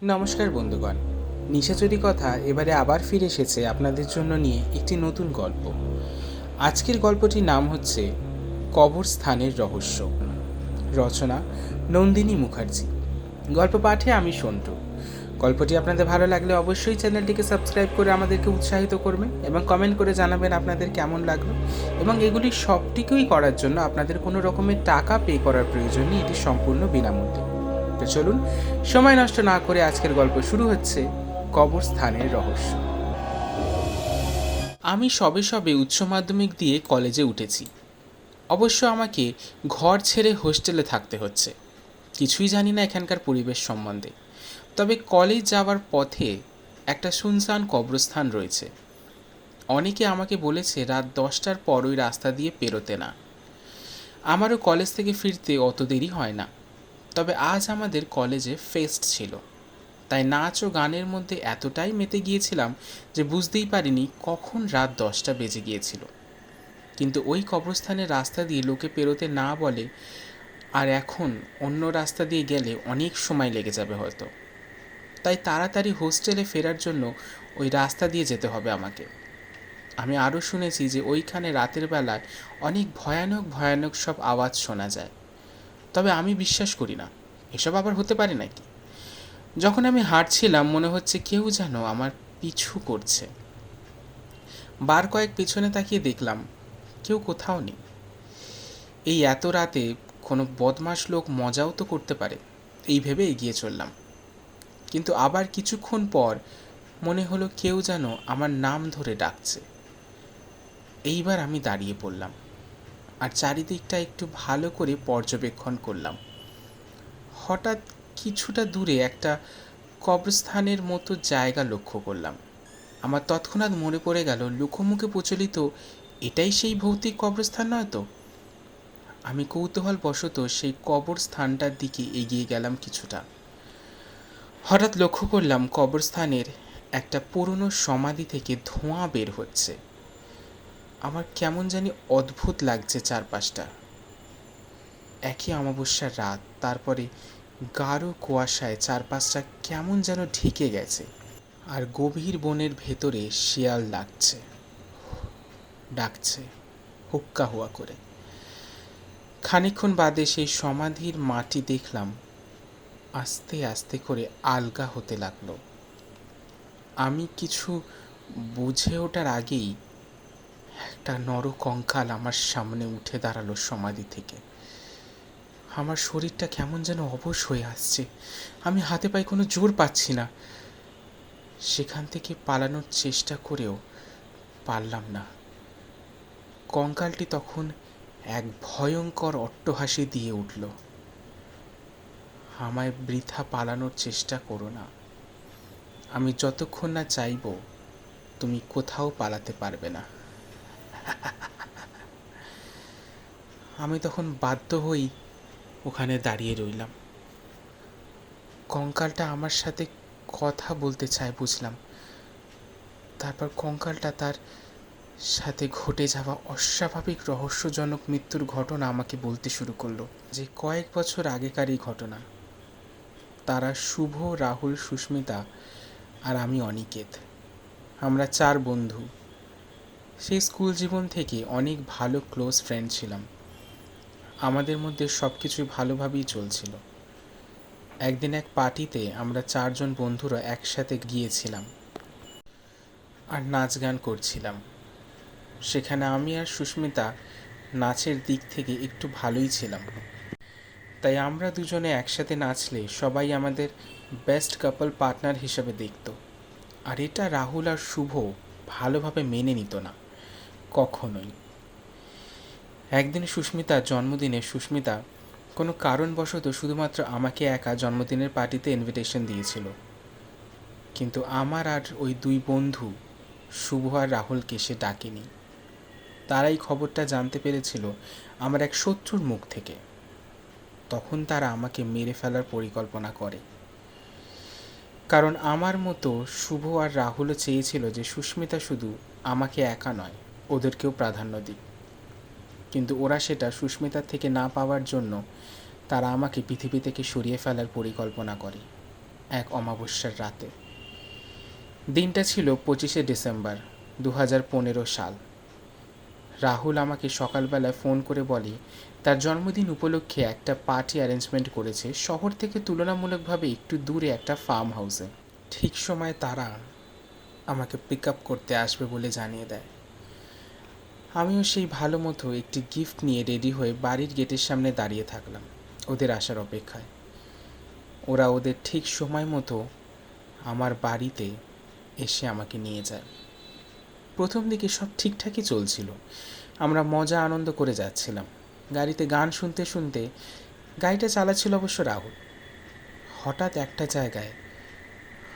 নমস্কার বন্ধুগণ, নিশাচরি কথা এবারে আবার ফিরে এসেছে আপনাদের জন্য নিয়ে একটি নতুন গল্প। আজকের গল্পটির নাম হচ্ছে কবরস্থানের রহস্য। রচনা নন্দিনী মুখার্জি। গল্প পাঠে আমি সন্টু। গল্পটি আপনাদের ভালো লাগলে অবশ্যই চ্যানেলটিকে সাবস্ক্রাইব করে আমাদেরকে উৎসাহিত করবেন এবং কমেন্ট করে জানাবেন আপনাদের কেমন লাগলো। এবং এগুলি সবটিকেই করার জন্য আপনাদের কোনো রকমের টাকা পে করার প্রয়োজন নেই, এটি সম্পূর্ণ বিনামূল্যে। তো চলুন সময় নষ্ট না করে আজকের গল্প শুরু হচ্ছে কবরস্থানের রহস্য। আমি সবে সবে উচ্চ মাধ্যমিক দিয়ে কলেজে উঠেছি। অবশ্য আমাকে ঘর ছেড়ে হোস্টেলে থাকতে হচ্ছে। কিছুই জানি না এখানকার পরিবেশ সম্বন্ধে। তবে কলেজ যাওয়ার পথে একটা শুনশান কবরস্থান রয়েছে। অনেকে আমাকে বলেছে রাত 10টার পর ওই রাস্তা দিয়ে পেরোতে না। আমারও কলেজ থেকে ফিরতে অত দেরি হয় না। তবে আজ আমাদের কলেজে ফেস্ট ছিল, তাই নাচ ও গানের মধ্যে এতটাই মেতে গিয়েছিলাম যে বুঝতেই পারিনি কখন রাত 10টা বেজে গিয়েছিল। কিন্তু ওই কবরস্থানের রাস্তা দিয়ে লোকে পেরোতে না বলে, আর এখন অন্য রাস্তা দিয়ে গেলে অনেক সময় লেগে যাবে হয়তো। তাই তাড়াতাড়ি হোস্টেলে ফেরার জন্য ওই রাস্তা দিয়ে যেতে হবে আমাকে। আমি আরও শুনেছি যে ওইখানে রাতের বেলায় অনেক ভয়ানক ভয়ানক সব আওয়াজ শোনা যায়। তবে আমি বিশ্বাস করি না, এসব আবার হতে পারে নাকি। যখন আমি হাঁটছিলাম মনে হচ্ছে কেউ যেন আমার পিছু করছে। বার কয়েক পেছনে তাকিয়ে দেখলাম কেউ কোথাও নেই। এই এত রাতে কোনো বদমাশ লোক মজাও তো করতে পারে, এই ভেবে এগিয়ে চললাম। কিন্তু আবার কিছুক্ষণ পর মনে হলো কেউ যেন আমার নাম ধরে ডাকছে। এইবার আমি দাঁড়িয়ে পড়লাম আর চারিদিকটা একটু ভালো করে পর্যবেক্ষণ করলাম। হঠাৎ কিছুটা দূরে একটা কবরস্থানের মতো জায়গা লক্ষ্য করলাম। আমার তৎক্ষণাৎ মনে পড়ে গেল লোকমুখে প্রচলিত এটাই সেই ভৌতিক কবরস্থান নয় তো। আমি কৌতূহলবশত সেই কবরস্থানটার দিকে এগিয়ে গেলাম কিছুটা। হঠাৎ লক্ষ্য করলাম কবরস্থানের একটা পুরনো সমাধি থেকে ধোঁয়া বের হচ্ছে। আমার কেমন জানি অদ্ভুত লাগছে চারপাশটা। একই অমাবস্যার রাত, তারপরে গাঢ় কুয়াশায় চারপাশটা কেমন যেন ঢেকে গেছে। আর গভীর বনের ভেতরে শিয়াল ডাকছে হুক্কা হুয়া করে। খানিকক্ষণ বাদে সেই সমাধির মাটি দেখলাম আস্তে আস্তে করে আলগা হতে লাগলো। আমি কিছু বুঝে ওঠার আগেই একটা নরকঙ্কাল আমার সামনে উঠে দাঁড়ালো সমাধি থেকে। আমার শরীরটা কেমন যেন অবশ হয়ে আসছে। আমি হাতে পায়ে কোনো জোর পাচ্ছি না। সেখান থেকে পালানোর চেষ্টা করেও পারলাম না। কঙ্কালটি তখন এক ভয়ঙ্কর অট্টহাসি দিয়ে উঠল। আমায় বৃথা পালানোর চেষ্টা করো না। আমি যতক্ষণ না চাইব তুমি কোথাও পালাতে পারবে না। আমি তখন বাধ্য হই ওখানে দাঁড়িয়ে রইলাম। কঙ্কালটা আমার সাথে কথা বলতে চায় বুঝলাম। তারপর কঙ্কালটা তার সাথে ঘটে যাওয়া অস্বাভাবিক রহস্যজনক মৃত্যুর ঘটনা আমাকে বলতে শুরু করলো। যে কয়েক বছর আগেকারই ঘটনা। তারা শুভ, রাহুল, সুস্মিতা আর আমি অনিকেত। আমরা 4 বন্ধু। সেই স্কুল জীবন থেকে অনেক ভালো ক্লোজ ফ্রেন্ড ছিলাম। আমাদের মধ্যে সব কিছুই ভালোভাবেই চলছিল। একদিন এক পার্টিতে আমরা 4 জন বন্ধুরা একসাথে গিয়েছিলাম আর নাচ গান করছিলাম। সেখানে আমি আর সুস্মিতা নাচের দিক থেকে একটু ভালোই ছিলাম। তাই আমরা দুজনে একসাথে নাচলে সবাই আমাদের বেস্ট কাপল পার্টনার হিসেবে দেখত। আর এটা রাহুল আর শুভ ভালোভাবে মেনে নিত না, কখনোই। একদিন সুস্মিতার জন্মদিনে সুস্মিতা কোনো কারণবশত শুধুমাত্র আমাকে একা জন্মদিনের পার্টিতে ইনভিটেশন দিয়েছিল। কিন্তু আমার আর ওই 2 বন্ধু শুভ আর রাহুলকে সে ডাকেনি। তারাই খবরটা জানতে পেরেছিল আমার এক শত্রুর মুখ থেকে। তখন তারা আমাকে মেরে ফেলার পরিকল্পনা করে। কারণ আমার মতো শুভ আর রাহুলও চেয়েছিল যে সুস্মিতা শুধু আমাকে একা নয়, ওদেরকেও প্রাধান্য দিক। কিন্তু ওরা সেটা সুস্মিতার থেকে না পাওয়ার জন্য তারা আমাকে পৃথিবী থেকে সরিয়ে ফেলার পরিকল্পনা করে। এক অমাবস্যার রাতে। দিনটা ছিল 25শে ডিসেম্বর 2015 সাল। রাহুল আমাকে সকালবেলায় ফোন করে বলে তার জন্মদিন উপলক্ষে একটা পার্টি অ্যারেঞ্জমেন্ট করেছে শহর থেকে তুলনামূলকভাবে একটু দূরে একটা ফার্ম হাউসে। ঠিক সময় তারা আমাকে পিক আপ করতে আসবে বলে জানিয়ে দেয়। আমিও সেই ভালো মতো একটি গিফট নিয়ে রেডি হয়ে বাড়ির গেটের সামনে দাঁড়িয়ে থাকলাম ওদের আসার অপেক্ষায়। ওরা ওদের ঠিক সময় মতো আমার বাড়িতে এসে আমাকে নিয়ে যায়। প্রথম দিকে সব ঠিকঠাকই চলছিল, আমরা মজা আনন্দ করে যাচ্ছিলাম। গাড়িতে গান শুনতে শুনতে গাড়িটা চালাচ্ছিল অবশ্য রাহুল। হঠাৎ একটা জায়গায়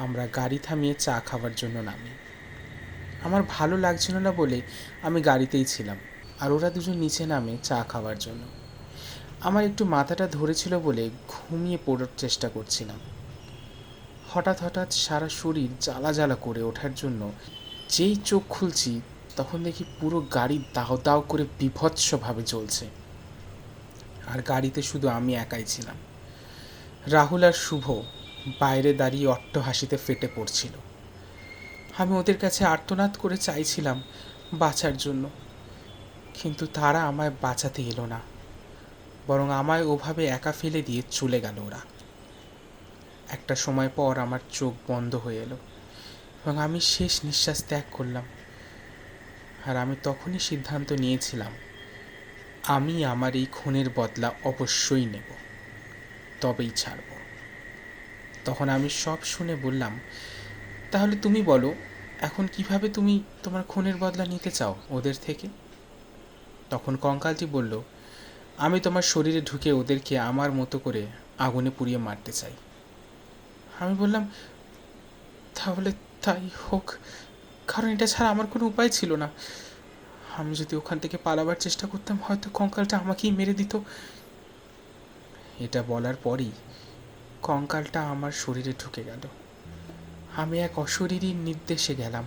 আমরা গাড়ি থামিয়ে চা খাওয়ার জন্য নামি। আমার ভালো লাগছিল না বলে আমি গাড়িতেই ছিলাম, আর ওরা দুজন নিচে নামে চা খাওয়ার জন্য। আমার একটু মাথাটা ধরেছিল বলে ঘুমিয়ে পড়ার চেষ্টা করছিলাম। হঠাৎ সারা শরীর জ্বালা জ্বালা করে ওঠার জন্য যেই চোখ খুলছি তখন দেখি পুরো গাড়ি দাও দাও করে বীভৎসভাবে জ্বলছে। আর গাড়িতে শুধু আমি একাই ছিলাম। রাহুল আর শুভ বাইরে দাঁড়িয়ে অট্টহাসিতে ফেটে পড়ছিল। আমি ওদের কাছে আর্তনাদ করে চাইছিলাম বাঁচার জন্য, কিন্তু তারা আমায় বাঁচাতে এলো না, বরং আমায় ওভাবে একা ফেলে দিয়ে চলে গেল ওরা। একটা সময় পর আমার চোখ বন্ধ হয়ে এলো এবং আমি শেষ নিঃশ্বাস ত্যাগ করলাম। আর আমি তখনই সিদ্ধান্ত নিয়েছিলাম আমি আমার এই খুনের বদলা অবশ্যই নেব, তবেই ছাড়ব। তখন আমি সব শুনে বললাম, তাহলে তুমি বলো এখন কিভাবে তুমি তোমার খুনের বদলা নিতে চাও ওদের থেকে? তখন কঙ্কালটি বলল, আমি তোমার শরীরে ঢুকে ওদেরকে আমার মতো করে আগুনে পুড়িয়ে মারতে চাই। আমি বললাম, তাহলে তাই হোক, কারণ এটা ছাড়া আমার কোনো উপায় ছিল না। আমি যদি ওখান থেকে পালাবার চেষ্টা করতাম হয়তো কঙ্কালটা আমাকেই মেরে দিত। এটা বলার পরই কঙ্কালটা আমার শরীরে ঢুকে গেল। আমি এক অশরীরীর নির্দেশে গেলাম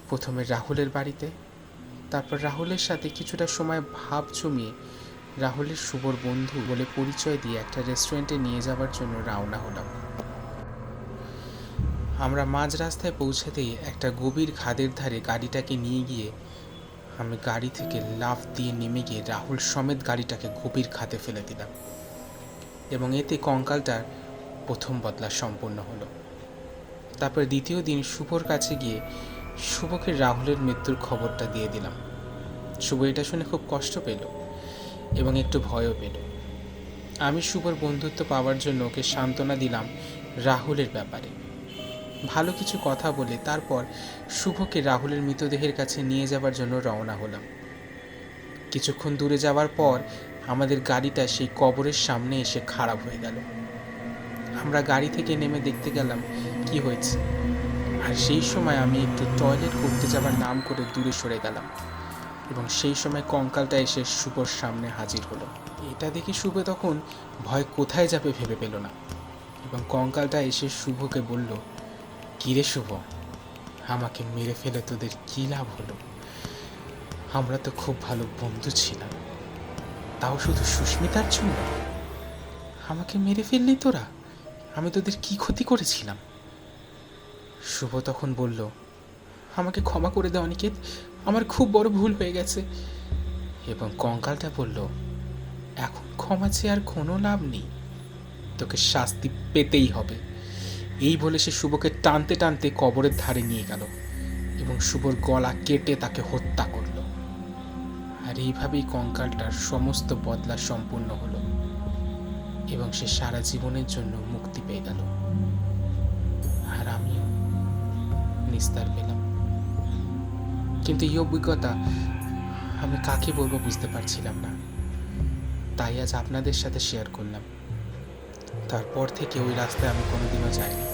প্রথমে রাহুলের বাড়িতে, তারপর রাহুলের সাথে কিছুটা সময় ভাব জমিয়ে রাহুলের শুভর বন্ধু বলে পরিচয় দিয়ে একটা রেস্টুরেন্টে নিয়ে যাওয়ার জন্য রওনা হলাম। আমরা মাঝ রাস্তায় পৌঁছাতেই একটা গভীর খাদের ধারে গাড়িটাকে নিয়ে গিয়ে আমি গাড়ি থেকে লাফ দিয়ে নেমে গিয়ে রাহুল সমেত গাড়িটাকে গভীর খাদে ফেলে দিলাম এবং এতে কঙ্কালটার প্রথম বদলা সম্পূর্ণ হলো। তারপর দ্বিতীয় দিন শুভর কাছে গিয়ে শুভকে রাহুলের মৃত্যুর খবরটা দিয়ে দিলাম। শুভ এটা শুনে খুব কষ্ট পেল এবং একটু ভয়ও পেল। আমি শুভর বন্ধুত্ব পাওয়ার জন্য ওকে সান্ত্বনা দিলাম রাহুলের ব্যাপারে, ভালো কিছু কথা বলে তারপর শুভকে রাহুলের মৃতদেহের কাছে নিয়ে যাওয়ার জন্য রওনা হলাম। কিছুক্ষণ দূরে যাওয়ার পর আমাদের গাড়িটা সেই কবরের সামনে এসে খারাপ হয়ে গেল। আমরা গাড়ি থেকে নেমে দেখতে গেলাম কি হয়েছে, আর সেই সময় আমি একটু টয়লেট করতে যাবার নাম করে দূরে সরে গেলাম এবং সেই সময় কঙ্কালটা এসে শুভর সামনে হাজির হলো। এটা দেখে শুভ তখন ভয় কোথায় যাবে ভেবে পেল না এবং কঙ্কালটা এসে শুভকে বলল, কিরে শুভ, আমাকে মেরে ফেলে তোদের কী লাভ হলো? আমরা তো খুব ভালো বন্ধু ছিলাম, তাও শুধু সুস্মিতার জন্য আমাকে মেরে ফেললি তোরা? আমি তোদের কি ক্ষতি করেছিলাম? শুভ তখন বলল, আমাকে ক্ষমা করে দাও অনিকেত, আমার খুব বড় ভুল হয়ে গেছে। এবং কঙ্কালটা বলল, এখন ক্ষমা চেয়ে আর কোনো লাভ নেই, তোকে শাস্তি পেতেই হবে। এই বলে সে শুভকে টানতে টানতে কবরের ধারে নিয়ে গেল এবং শুভর গলা কেটে তাকে হত্যা করল। আর এইভাবেই কঙ্কালটার সমস্ত বদলা সম্পূর্ণ হলো এবং সে সারা জীবনের জন্য মুক্তি পেয়ে গেল। আর আমিও নিস্তার পেলাম। কিন্তু এই অভিজ্ঞতা আমি কাকে বলবো বুঝতে পারছিলাম না, তাই আজ আপনাদের সাথে শেয়ার করলাম। তারপর থেকে ওই রাস্তায় আমি কোনোদিনও যাইনি।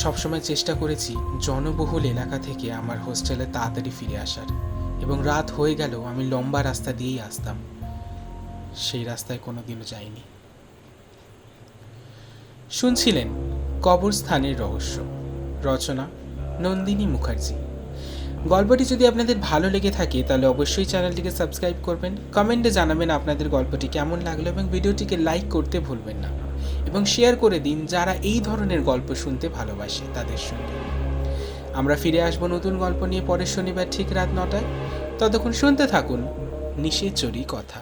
সবসময় চেষ্টা করেছি জনবহুল এলাকা থেকে আমার হোস্টেলে তাড়াতাড়ি ফিরে আসার, এবং রাত হয়ে গেলেও আমি লম্বা রাস্তা দিয়েই আসতাম, সেই রাস্তায় কোনোদিনও যাইনি। শুনছিলেন কবরস্থানের রহস্য, রচনা নন্দিনী মুখার্জি। গল্পটি যদি আপনাদের ভালো লেগে থাকে তাহলে অবশ্যই চ্যানেলটিকে সাবস্ক্রাইব করবেন, কমেন্টে জানাবেন আপনাদের গল্পটি কেমন লাগলো এবং ভিডিওটিকে লাইক করতে ভুলবেন না। এবং শেয়ার করে দিন যারা এই ধরনের গল্প শুনতে ভালোবাসে তাদের সঙ্গে। আমরা ফিরে আসবো নতুন গল্প নিয়ে পরের শনিবার ঠিক রাত 9টায়। ততক্ষণ শুনতে থাকুন নিশিচুরি কথা।